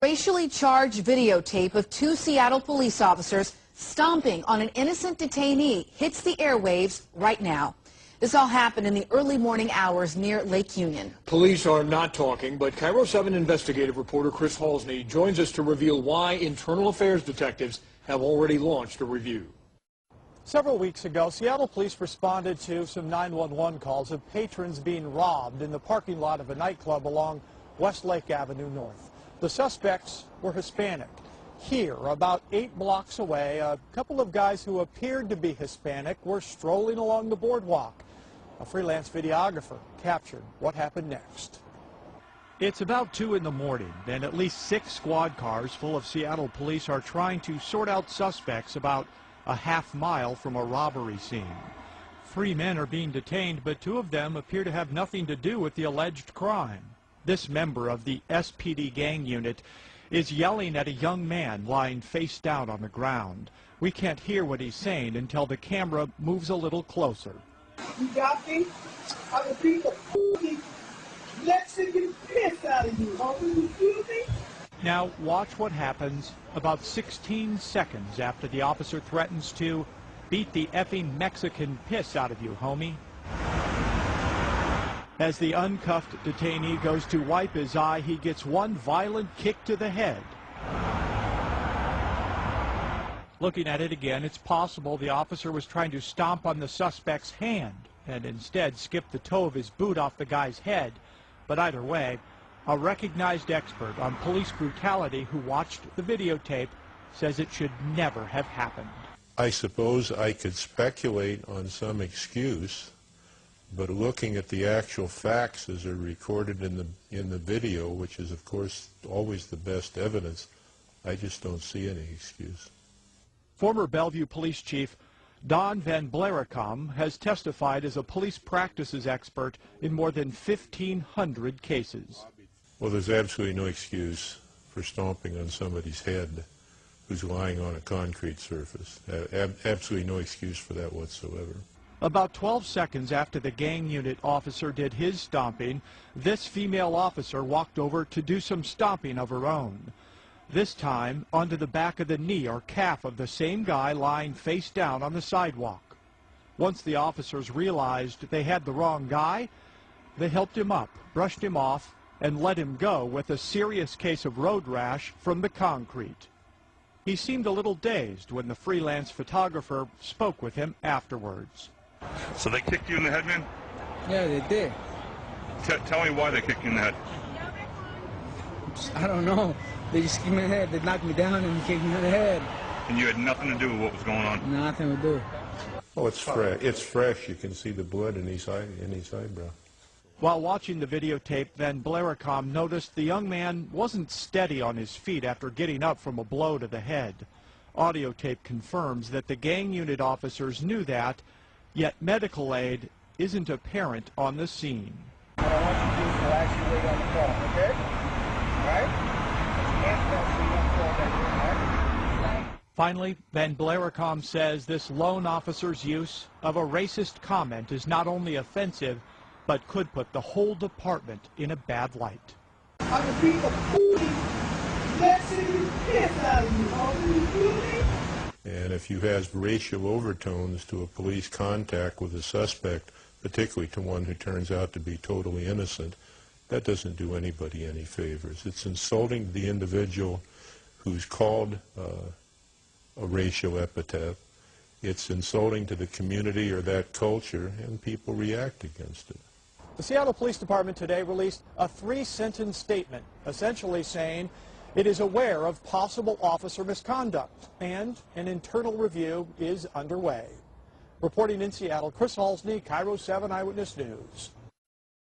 Racially charged videotape of two Seattle police officers stomping on an innocent detainee hits the airwaves right now. This all happened in the early morning hours near Lake Union. Police are not talking, but KIRO 7 investigative reporter Chris Halsney joins us to reveal why internal affairs detectives have already launched a review. Several weeks ago, Seattle police responded to some 911 calls of patrons being robbed in the parking lot of a nightclub along Westlake Avenue North. The suspects were Hispanic. Here, about 8 blocks away, a couple of guys who appeared to be Hispanic were strolling along the boardwalk. A freelance videographer captured what happened next. It's about 2 in the morning, and at least 6 squad cars full of Seattle police are trying to sort out suspects about a half-mile from a robbery scene. 3 men are being detained, but 2 of them appear to have nothing to do with the alleged crime. This member of the SPD gang unit is yelling at a young man lying face down on the ground. We can't hear what he's saying until the camera moves a little closer. You got me? I will beat the f***ing Mexican piss out of you, homie. You feel me? Now watch what happens about 16 seconds after the officer threatens to beat the effing Mexican piss out of you, homie. As the uncuffed detainee goes to wipe his eye, he gets one violent kick to the head. Looking at it again, it's possible the officer was trying to stomp on the suspect's hand and instead skipped the toe of his boot off the guy's head. But either way, a recognized expert on police brutality who watched the videotape says it should never have happened. I suppose I could speculate on some excuse, but looking at the actual facts as they're recorded in the video, which is of course always the best evidence, I just don't see any excuse. Former Bellevue Police Chief Don Van Blaricom has testified as a police practices expert in more than 1,500 cases. Well, there's absolutely no excuse for stomping on somebody's head who's lying on a concrete surface. Absolutely no excuse for that whatsoever. About 12 seconds after the gang unit officer did his stomping, this female officer walked over to do some stomping of her own. This time onto the back of the knee or calf of the same guy lying face down on the sidewalk. Once the officers realized they had the wrong guy, they helped him up, brushed him off, and let him go with a serious case of road rash from the concrete. He seemed a little dazed when the freelance photographer spoke with him afterwards. So they kicked you in the head, man? Yeah, they did. Tell me why they kicked you in the head. I don't know. They just kicked me in the head. They knocked me down and kicked me in the head. And you had nothing to do with what was going on? Nothing to do. Oh, it's fresh. It's fresh. You can see the blood in his eyebrow. While watching the videotape, Van Blaricom noticed the young man wasn't steady on his feet after getting up from a blow to the head. Audio tape confirms that the gang unit officers knew that, yet medical aid isn't apparent on the scene. What I want you to do is relax your weight on the phone, okay? All right? Finally, Van Blaricom says this lone officer's use of a racist comment is not only offensive, but could put the whole department in a bad light. I will beat the f***ing Mexican piss out of you, homie. You feel me? And if you have racial overtones to a police contact with a suspect, particularly to one who turns out to be totally innocent, that doesn't do anybody any favors. It's insulting to the individual who's called a racial epithet. It's insulting to the community or that culture, and people react against it. The Seattle Police Department today released a 3-sentence statement, essentially saying it is aware of possible officer misconduct, and an internal review is underway. Reporting in Seattle, Chris Halsney, KIRO 7 Eyewitness News.